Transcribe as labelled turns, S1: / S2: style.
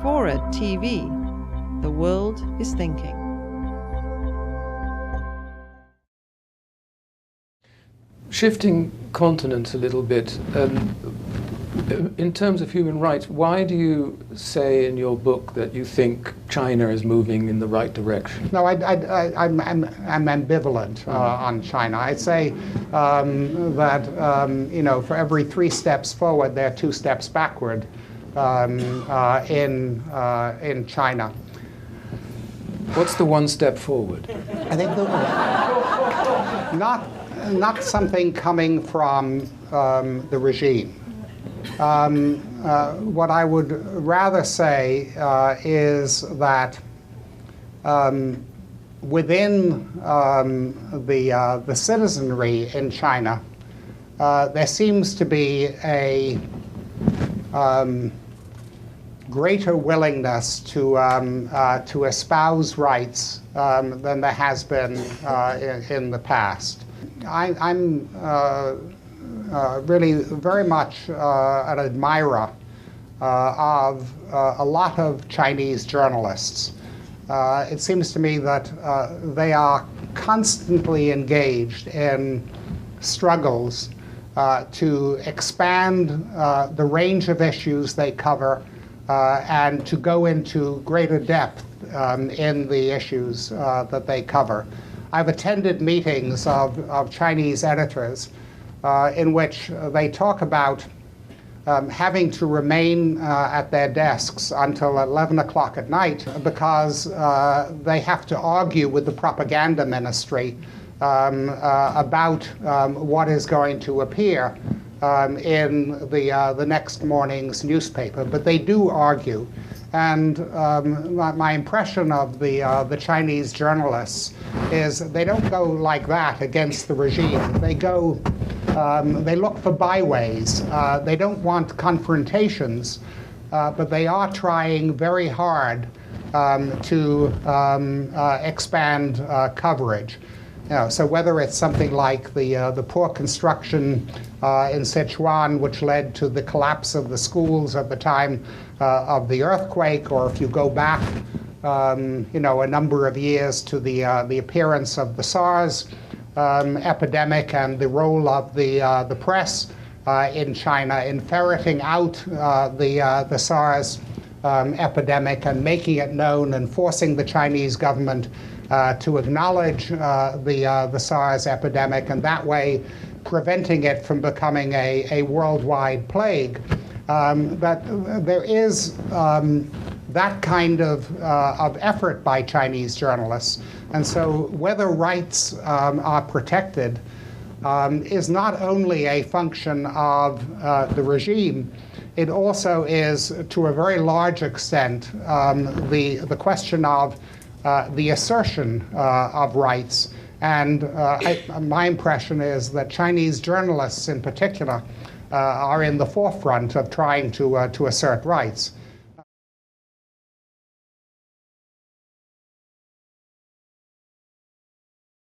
S1: FORA.tv. The world is thinking.
S2: Shifting continents a little bit, in terms of human rights, why do you say in your book that you think China is moving in the right direction?
S3: No, I'm ambivalent on China. I'd say that for every 3 steps forward, there are 2 steps backward in China.
S2: What's the 1 step forward?
S3: I think not something coming from the regime. What I would rather say is that within the citizenry in China, there seems to be a greater willingness to espouse rights than there has been in the past. I'm really very much an admirer of a lot of Chinese journalists. It seems to me that they are constantly engaged in struggles to expand the range of issues they cover and to go into greater depth in the issues that they cover. I've attended meetings of Chinese editors in which they talk about having to remain at their desks until 11 o'clock at night because they have to argue with the propaganda ministry about what is going to appear in the next morning's newspaper. But they do argue. And my impression of the Chinese journalists is they don't go like that against the regime. They go, they look for byways. They don't want confrontations, but they are trying very hard to expand coverage. So whether it's something like the poor construction in Sichuan, which led to the collapse of the schools at the time of the earthquake, or if you go back, a number of years to the appearance of the SARS epidemic and the role of the press in China in ferreting out the SARS epidemic and making it known and forcing the Chinese government to acknowledge the SARS epidemic, and that way preventing it from becoming a worldwide plague. But there is that kind of effort by Chinese journalists. And so whether rights are protected is not only a function of the regime, it also is, to a very large extent, the question of the assertion of rights. And my impression is that Chinese journalists in particular are in the forefront of trying to assert rights.